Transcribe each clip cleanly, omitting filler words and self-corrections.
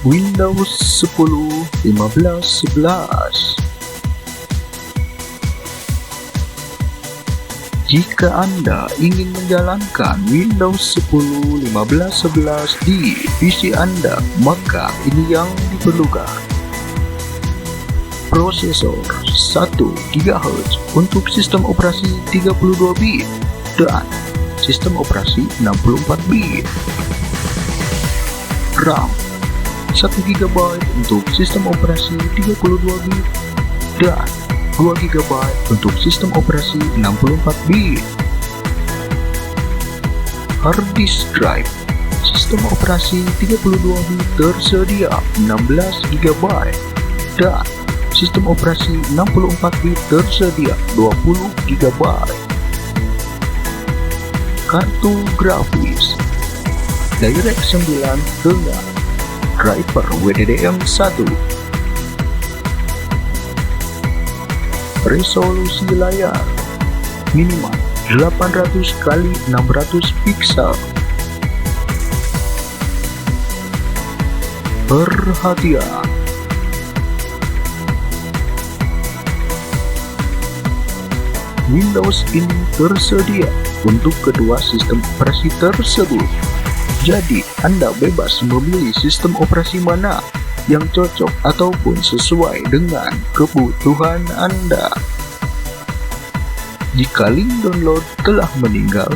Windows 10, 15, 11. Jika Anda ingin menjalankan Windows 10, 15, 11 di PC Anda, maka ini yang diperlukan. Prosesor 1 GHz untuk sistem operasi 32 bit dan sistem operasi 64 bit. RAM 1 GB untuk sistem operasi 32 bit dan 2 GB untuk sistem operasi 64 bit. Hard disk drive sistem operasi 32 bit tersedia 16 GB dan sistem operasi 64 bit tersedia 20 GB. Kartu grafis DirectX 9 dengan driver WDDM1. Resolusi layar minimal 800 x 600 pixel. Perhatian, Windows ini tersedia untuk kedua sistem operasi tersebut. Jadi, Anda bebas memilih sistem operasi mana yang cocok ataupun sesuai dengan kebutuhan Anda. Jika link download telah meninggal,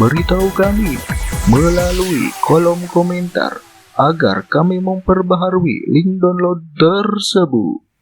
beritahu kami melalui kolom komentar agar kami memperbaharui link download tersebut.